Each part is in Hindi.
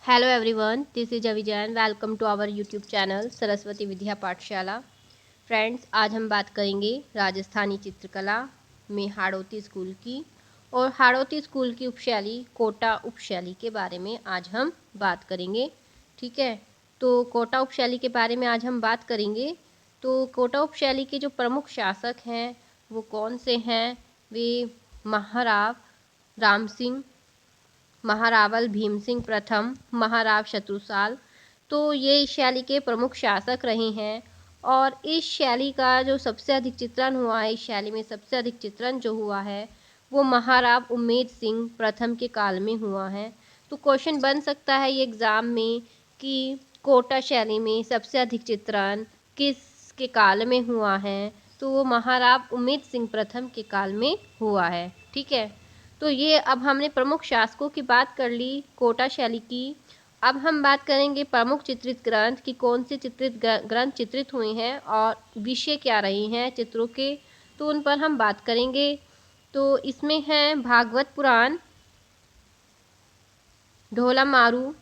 Hello everyone, this is Avijan. Welcome to our YouTube channel Saraswati Vidya पाठशाला। फ्रेंड्स, आज हम बात करेंगे राजस्थानी चित्रकला में हाड़ौती स्कूल की और हाड़ौती स्कूल की उपशैली कोटा उपशैली के बारे में आज हम बात करेंगे। ठीक है, तो कोटा उपशैली के बारे में आज हम बात करेंगे। तो कोटा उपशैली के जो प्रमुख शासक हैं वो कौन से हैं? वे महाराव राम सिंह, महारावल भीम सिंह प्रथम, महाराव शत्रुसाल, तो ये इस शैली के प्रमुख शासक रहे हैं। और इस शैली का जो सबसे अधिक चित्रण हुआ है, इस शैली में सबसे अधिक चित्रण जो हुआ है वो महाराव उम्मेद सिंह प्रथम के काल में हुआ है। तो क्वेश्चन बन सकता है ये एग्ज़ाम में कि कोटा शैली में सबसे अधिक चित्रण किसके काल में हुआ है? तो वो महाराव उम्मेद सिंह प्रथम के काल में हुआ है। ठीक है, तो ये अब हमने प्रमुख शासकों की बात कर ली कोटा शैली की। अब हम बात करेंगे प्रमुख चित्रित ग्रंथ कि कौन से चित्रित ग्रंथ चित्रित हुए हैं और विषय क्या रहे हैं चित्रों के, तो उन पर हम बात करेंगे। तो इसमें हैं भागवत पुराण, ढोला मारू,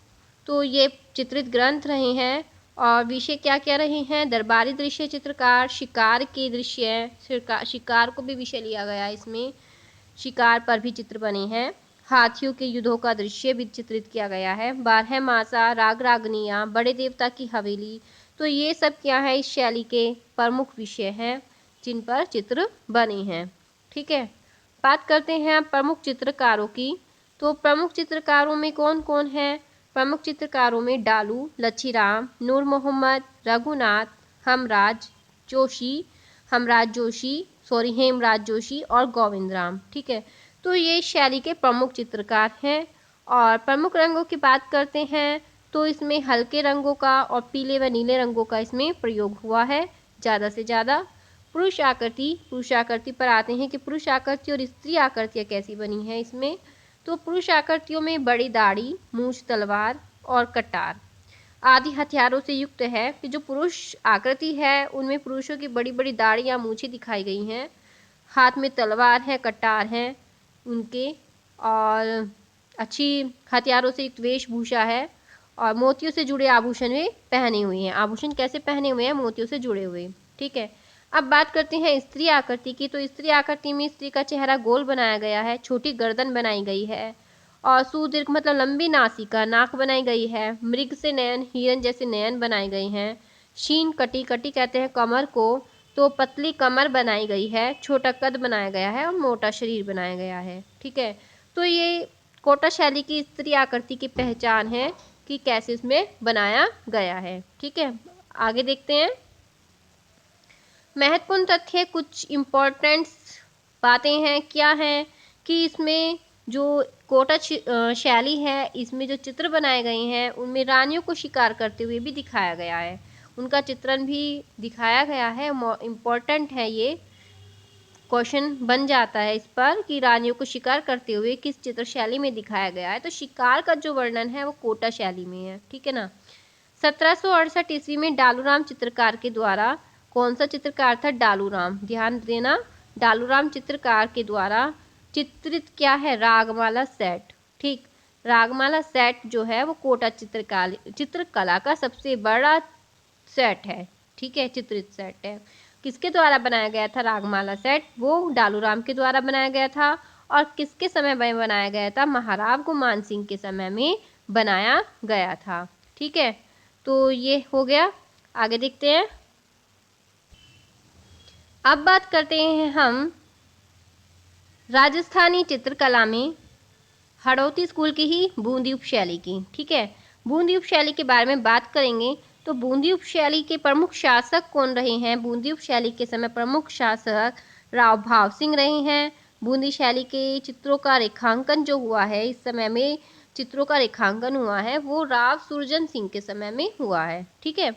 तो ये चित्रित ग्रंथ रहे हैं। और विषय क्या क्या रहे हैं? दरबारी दृश्य चित्रकार, शिकार के दृश्य, शिकार को भी विषय लिया गया है इसमें, शिकार पर भी चित्र बने हैं। हाथियों के युद्धों का दृश्य भी चित्रित किया गया है। 12 मासा, राग रागनियाँ, बड़े देवता की हवेली, तो ये सब क्या है? इस शैली के प्रमुख विषय हैं जिन पर चित्र बने हैं। ठीक है, बात करते हैं प्रमुख चित्रकारों की। तो प्रमुख चित्रकारों में कौन कौन है? प्रमुख चित्रकारों में डालू, लच्छीराम, नूर मोहम्मद, रघुनाथ, हेमराज जोशी और गोविंद राम। ठीक है, तो ये शैली के प्रमुख चित्रकार हैं। और प्रमुख रंगों की बात करते हैं तो इसमें हल्के रंगों का और पीले व नीले रंगों का इसमें प्रयोग हुआ है ज़्यादा से ज़्यादा। पुरुष आकृति पर आते हैं कि पुरुष आकृति और स्त्री आकृतियाँ कैसी बनी है इसमें। तो पुरुष आकृतियों में बड़ी दाढ़ी, मूछ, तलवार और कटार आदि हथियारों से युक्त है। कि जो पुरुष आकृति है उनमें पुरुषों की बड़ी बड़ी दाढ़ी या मूछें दिखाई गई हैं, हाथ में तलवार है, कटार है उनके, और अच्छी हथियारों से युक्त वेशभूषा है और मोतियों से जुड़े आभूषण वे पहने हुए हैं। आभूषण कैसे पहने हुए हैं? मोतियों से जुड़े हुए। ठीक है, अब बात करते हैं स्त्री आकृति की। तो स्त्री आकृति में स्त्री का चेहरा गोल बनाया गया है, छोटी गर्दन बनाई गई है और सुदीर्घ मतलब लंबी नासिका, नाक बनाई गई है। मृग से नयन, हिरन जैसे नयन बनाए गए हैं। शीन कटी कहते हैं कमर को, तो पतली कमर बनाई गई है, छोटा कद बनाया गया है और मोटा शरीर बनाया गया है। ठीक है, तो ये कोटा शैली की स्त्री आकृति की पहचान है कि कैसे इसमें बनाया गया है। ठीक है, आगे देखते हैं। महत्वपूर्ण तथ्य कुछ इम्पोर्टेंट बातें हैं, क्या हैं कि इसमें जो कोटा शैली है इसमें जो चित्र बनाए गए हैं उनमें रानियों को शिकार करते हुए भी दिखाया गया है, उनका चित्रण भी दिखाया गया है। इम्पोर्टेंट है, ये क्वेश्चन बन जाता है इस पर कि रानियों को शिकार करते हुए किस चित्र शैली में दिखाया गया है। तो शिकार का जो वर्णन है वो कोटा शैली में है। ठीक है ना। 1768 ईस्वी में डालूराम चित्रकार के द्वारा, कौन सा चित्रकार था? डालूराम, ध्यान देना, डालूराम चित्रकार के द्वारा चित्रित क्या है? रागमाला सेट। ठीक, रागमाला सेट जो है वो कोटा चित्रकला का सबसे बड़ा सेट है। ठीक है, चित्रित सेट है। किसके द्वारा बनाया गया था रागमाला सेट? वो डालूराम के द्वारा बनाया गया था। और किसके समय में बनाया गया था? महाराव गुमान सिंह के समय में बनाया गया था। ठीक है, तो ये हो गया। आगे देखते हैं। अब बात करते हैं हम राजस्थानी चित्रकला में हाड़ौती स्कूल की ही बूंदी उपशैली की। ठीक है, बूंदी उपशैली के बारे में बात करेंगे। तो बूंदी उपशैली के प्रमुख शासक कौन रहे हैं? बूंदी उपशैली के समय प्रमुख शासक राव भाव सिंह रहे हैं। बूंदी शैली के चित्रों का रेखांकन जो हुआ है, इस समय में चित्रों का रेखांकन हुआ है वो राव सुरजन सिंह के समय में हुआ है। ठीक है,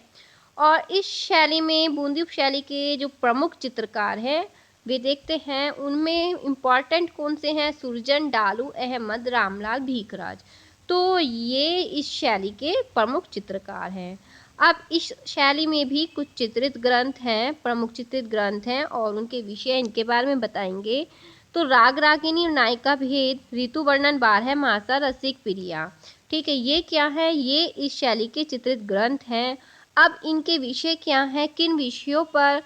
और इस शैली में बूंदी उपशैली के जो प्रमुख चित्रकार हैं वे देखते हैं, उनमें इम्पॉर्टेंट कौन से हैं? सुरजन, डालू, अहमद, रामलाल, भीखराज, तो ये इस शैली के प्रमुख चित्रकार हैं। अब इस शैली में भी कुछ चित्रित ग्रंथ हैं, प्रमुख चित्रित ग्रंथ हैं और उनके विषय इनके बारे में बताएंगे। तो राग रागिनी और नायिका भेद, ऋतु वर्णन, बारह मासा, रसिक प्रिया। ठीक है, ये क्या है, ये इस शैली के चित्रित ग्रंथ हैं। अब इनके विषय क्या हैं, किन विषयों पर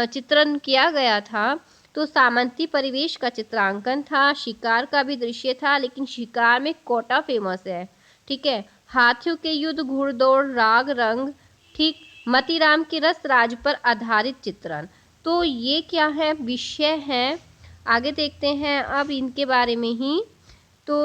चित्रण किया गया था, तो सामंती परिवेश का चित्रांकन था, शिकार का भी दृश्य था, लेकिन शिकार में कोटा फेमस है। ठीक है, हाथियों के युद्ध, घुड़दौड़, राग रंग, ठीक, मतीराम के रस राज पर आधारित चित्रण। तो ये क्या है, विषय है। आगे देखते हैं अब इनके बारे में ही। तो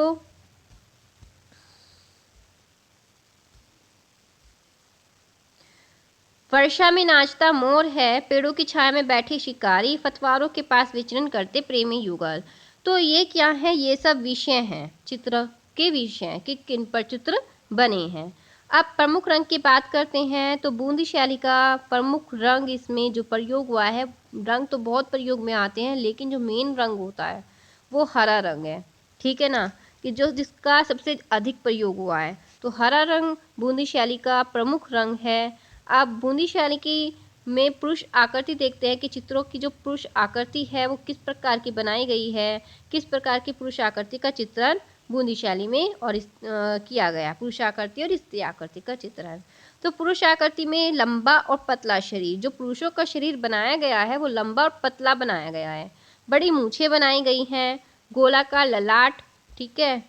वर्षा में नाचता मोर है, पेड़ों की छाया में बैठे शिकारी, पतवारों के पास विचरण करते प्रेमी युगल। तो ये क्या है, ये सब विषय हैं, चित्र के विषय कि किन पर चित्र बने हैं। अब प्रमुख रंग की बात करते हैं, तो बूंदी शैली का प्रमुख रंग इसमें जो प्रयोग हुआ है, रंग तो बहुत प्रयोग में आते हैं, लेकिन जो मेन रंग होता है वो हरा रंग है। ठीक है ना, कि जो जिसका सबसे अधिक प्रयोग हुआ है, तो हरा रंग बूंदी शैली का प्रमुख रंग है। आप बूंदी शैली की में पुरुष आकृति देखते हैं कि चित्रों की जो पुरुष आकृति है वो किस प्रकार की बनाई गई है, किस प्रकार की पुरुष आकृति का चित्रण बूंदी शैली में और किया गया, पुरुष आकृति और स्त्री आकृति का चित्रण। तो पुरुष आकृति में लंबा और पतला शरीर, जो पुरुषों का शरीर बनाया गया है वो लंबा और पतला बनाया गया है, बड़ी मूछें बनाई गई हैं, गोलाकार ललाट, ठीक है,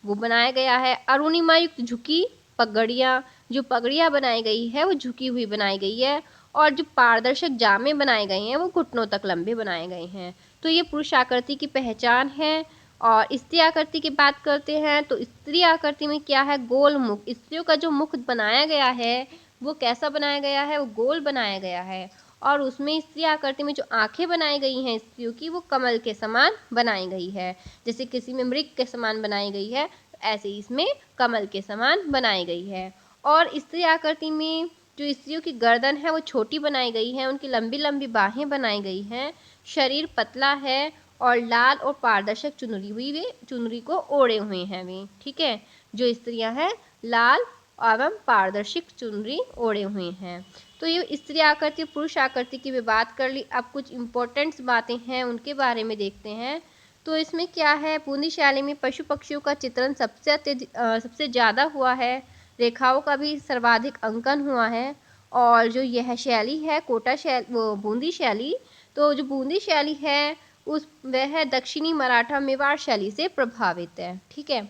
वो बनाया गया है, अरुणिमा युक्त झुकी पगड़ियाँ, जो पगड़ियाँ बनाई गई है वो झुकी हुई बनाई गई है, और जो पारदर्शक जामे बनाए गए हैं वो घुटनों तक लंबे बनाए गए हैं। तो ये पुरुष आकृति की पहचान है। और स्त्री आकृति की बात करते हैं, तो स्त्री आकृति में क्या है, गोल मुख, स्त्रियों का जो मुख बनाया गया है वो कैसा बनाया गया है, वो गोल बनाया गया है, और उसमें स्त्री आकृति में जो आंखें बनाई गई हैं स्त्रियों की वो कमल के समान बनाई गई है, जैसे किसी में मृग के समान बनाई गई है, ऐसे ही इसमें कमल के समान बनाई गई है। और स्त्री आकृति में जो स्त्रियों की गर्दन है वो छोटी बनाई गई है, उनकी लंबी लंबी बाहें बनाई गई हैं, शरीर पतला है, और लाल और पारदर्शक चुनरी हुई वे चुनरी को ओढ़े हुए हैं वे। ठीक है, जो स्त्रियां हैं लाल एवं पारदर्शक चुनरी ओढ़े हुए हैं। तो ये स्त्री आकृति पुरुष आकृति की भी बात कर ली। अब कुछ इम्पोर्टेंट्स बातें हैं उनके बारे में देखते हैं। तो इसमें क्या है, बूंदी शैली में पशु पक्षियों का चित्रण सबसे ज़्यादा हुआ है, रेखाओं का भी सर्वाधिक अंकन हुआ है। और जो यह शैली है कोटा शैली, वो बूंदी शैली, तो जो बूंदी शैली है वह दक्षिणी मराठा मेवाड़ शैली से प्रभावित है। ठीक है,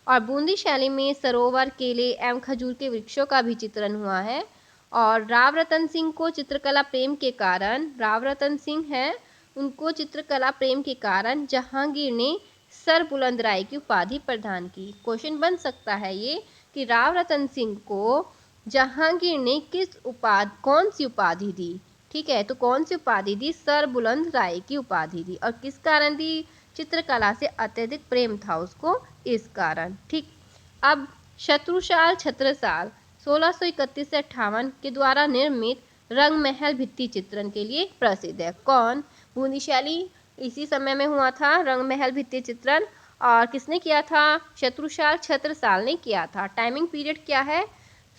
और बूंदी शैली में सरोवर, केले एवं खजूर के वृक्षों का भी चित्रण हुआ है। और राव रतन सिंह को चित्रकला प्रेम के कारण, राव रतन सिंह है, उनको चित्रकला प्रेम के कारण जहांगीर ने सर बुलंद राय की उपाधि प्रदान की। क्वेश्चन बन सकता है ये कि राव रतन सिंह को जहांगीर ने कौन सी उपाधि दी। ठीक है, तो कौन सी उपाधि दी, सर बुलंद राय की उपाधि दी, और किस कारण दी, चित्रकला से अत्यधिक प्रेम था उसको, इस कारण। ठीक, अब शत्रुसाल छत्रसाल 1631 से 58 के द्वारा निर्मित रंग महल भित्ति चित्रण के लिए प्रसिद्ध है। कौन, बूंदी शैली इसी समय में हुआ था रंग महल भित्ति चित्रण, और किसने किया था, शत्रुसाल छत्रसाल ने किया था। टाइमिंग पीरियड क्या है,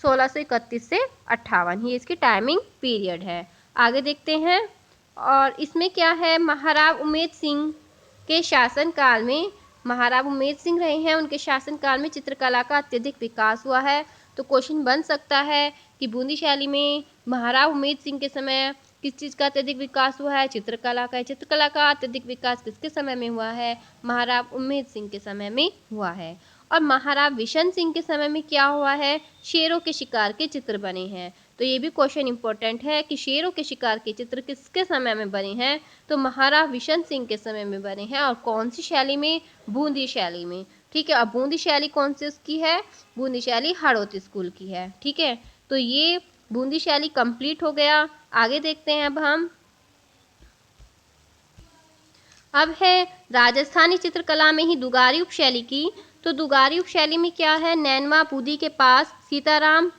1631 से 58, ये इसकी टाइमिंग पीरियड है। आगे देखते हैं, और इसमें क्या है, महाराव उमेद सिंह के शासनकाल में, महाराव उमेद सिंह रहे हैं, उनके शासनकाल में चित्रकला का अत्यधिक विकास हुआ है। तो क्वेश्चन बन सकता है कि बूंदी शैली में महाराव उमेद सिंह के समय किस चीज़ का अत्यधिक विकास हुआ है, चित्रकला का। चित्रकला का अत्यधिक विकास किसके समय में हुआ है, महाराव उमेद सिंह के समय में हुआ है। और महाराव बिशन सिंह के समय में क्या हुआ है, शेरों के शिकार के चित्र बने हैं। तो ये भी क्वेश्चन इंपॉर्टेंट है कि शेरों के शिकार के चित्र किसके समय में बने हैं, तो महाराव बिशन सिंह के समय में बने हैं, और कौन सी शैली में, बूंदी शैली में। ठीक है, अब बूंदी शैली कौन सी उसकी है, बूंदी शैली हड़ौती स्कूल की है। ठीक है, तो ये बूंदी शैली कंप्लीट हो गया। आगे देखते हैं अब है राजस्थानी चित्रकला में ही दुगारी उपशैली की। तो दुगारी उपशैली में क्या है, नैनवा बूदी के पास सीताराम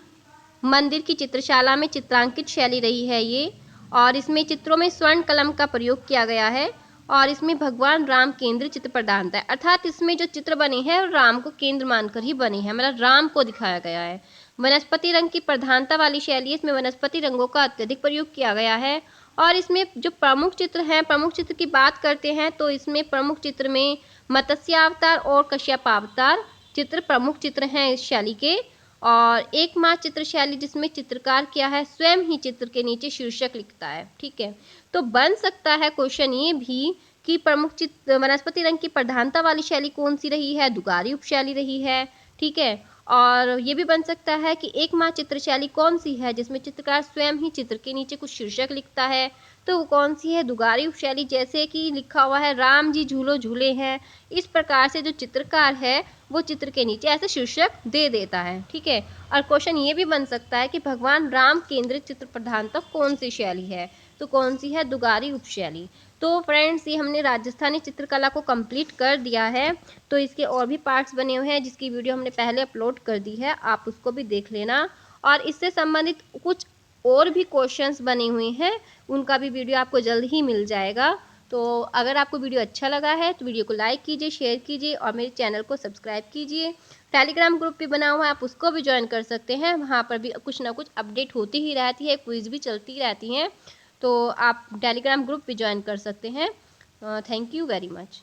मंदिर की चित्रशाला में चित्रांकित शैली रही है ये, और इसमें चित्रों में स्वर्ण कलम का प्रयोग किया गया है, और इसमें भगवान राम केंद्र चित्र प्रधानता है, अर्थात इसमें जो चित्र बने हैं राम को केंद्र मानकर ही बने हैं, मतलब राम को दिखाया गया है। वनस्पति रंग की प्रधानता वाली शैली, इसमें वनस्पति रंगों का अत्यधिक प्रयोग किया गया है, और इसमें जो प्रमुख चित्र हैं, प्रमुख चित्र की बात करते हैं तो इसमें प्रमुख चित्र में मत्स्यावतार और कश्यपावतार चित्र प्रमुख चित्र हैं इस शैली के। और एकमात्र चित्र शैली जिसमें चित्रकार क्या है, स्वयं ही चित्र के नीचे शीर्षक लिखता है। ठीक है, तो बन सकता है क्वेश्चन ये भी कि प्रमुख चित्र वनस्पति रंग की प्रधानता वाली शैली कौन सी रही है, दुगारी उपशैली रही है। ठीक है, और ये भी बन सकता है कि एकमात्र चित्र शैली कौन सी है जिसमें चित्रकार स्वयं ही चित्र के नीचे कुछ शीर्षक लिखता है, तो वो कौन सी है, दुगारी उपशैली। जैसे कि लिखा हुआ है राम जी झूलो झूले हैं, इस प्रकार से जो चित्रकार है वो चित्र के नीचे ऐसे शीर्षक दे देता है। ठीक है, और क्वेश्चन ये भी बन सकता है कि भगवान राम केंद्रित चित्र प्रधानता कौन सी शैली है, तो कौन सी है, दुगारी उपशैली। तो फ्रेंड्स, ये हमने राजस्थानी चित्रकला को कंप्लीट कर दिया है। तो इसके और भी पार्ट्स बने हुए हैं जिसकी वीडियो हमने पहले अपलोड कर दी है, आप उसको भी देख लेना। और इससे संबंधित कुछ और भी क्वेश्चंस बने हुए हैं, उनका भी वीडियो आपको जल्द ही मिल जाएगा। तो अगर आपको वीडियो अच्छा लगा है तो वीडियो को लाइक कीजिए, शेयर कीजिए और मेरे चैनल को सब्सक्राइब कीजिए। टेलीग्राम ग्रुप भी बना हुआ है, आप उसको भी ज्वाइन कर सकते हैं, वहाँ पर भी कुछ ना कुछ अपडेट होती ही रहती है, क्विज भी चलती रहती हैं, तो आप टेलीग्राम ग्रुप भी ज्वाइन कर सकते हैं। Thank you very much.